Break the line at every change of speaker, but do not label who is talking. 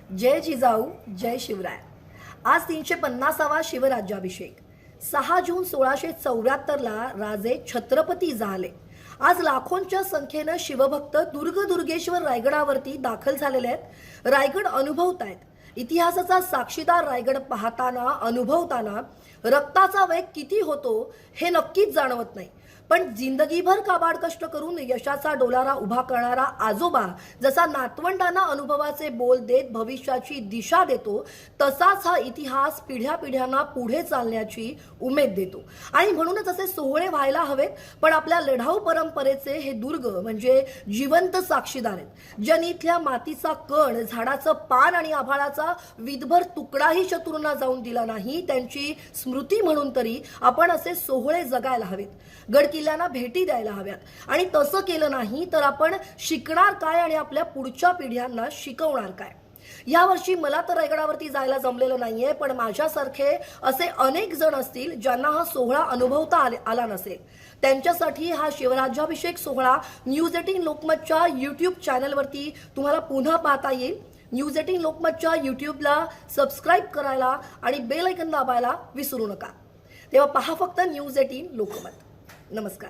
जय जिजाऊ जय शिवराय। आज 350वा शिवराज्याभिषेक 6 जून 1674ला राजे छत्रपती झाले। आज लाखोंच्या संख्येने शिवभक्त दुर्गेश्वर रायगडावरती दाखल झालेले आहेत। रायगड अनुभवतायत। इतिहासाचा साक्षीदार रायगड पाहताना अनुभवताना रक्ताचा वेग किती होतो हे नक्कीच जाणवत नाही। पण जिंदगीभर काबाड कष्ट करून यशाचा डोलारा उभा करणारा आजोबा जसा नातवंडांना अनुभवाचे बोल देत भविष्याची दिशा देतो, तसाच हा इतिहास पिढ्या पिढ्यांना पुढे चालण्याची उमेद देतो। आणि म्हणूनच असे सोहळे व्हायला हवेत। पण आपल्या लढाऊ परंपरेचे हे दुर्ग म्हणजे जिवंत साक्षीदार आहेत, ज्यांनी इथल्या मातीचा कण, झाडाचं पान आणि आभाळाचा विधभर तुकडाही शत्रूंना जाऊन दिला नाही। त्यांची स्मृती म्हणून तरी आपण असे सोहळे जगायला हवेत, गड किल्ल्यांना भेटी द्यायला हव्यात। आणि तसं केलं नाही तर आपण शिकणार काय आणि आपल्या पुढच्या पिढ्यांना शिकवणार काय? यावर्षी मला तर रायगडावरती जायला जमलेलं नाहीये, पण माझ्यासारखे असे अनेक जण असतील ज्यांना हा सोहळा अनुभवता आला नसेल। त्यांच्यासाठी हा शिवराज्याभिषेक सोहळा न्यूज 18 लोकमतच्या यूट्यूब चॅनलवरती तुम्हाला पुन्हा पाहता येईल। न्यूज 18 लोकमतच्या यूट्यूबला सबस्क्राईब करायला आणि बेल आयकॉन दाबायला विसरू नका। तेव्हा पहा फक्त न्यूज 18 लोकमत। नमस्कार।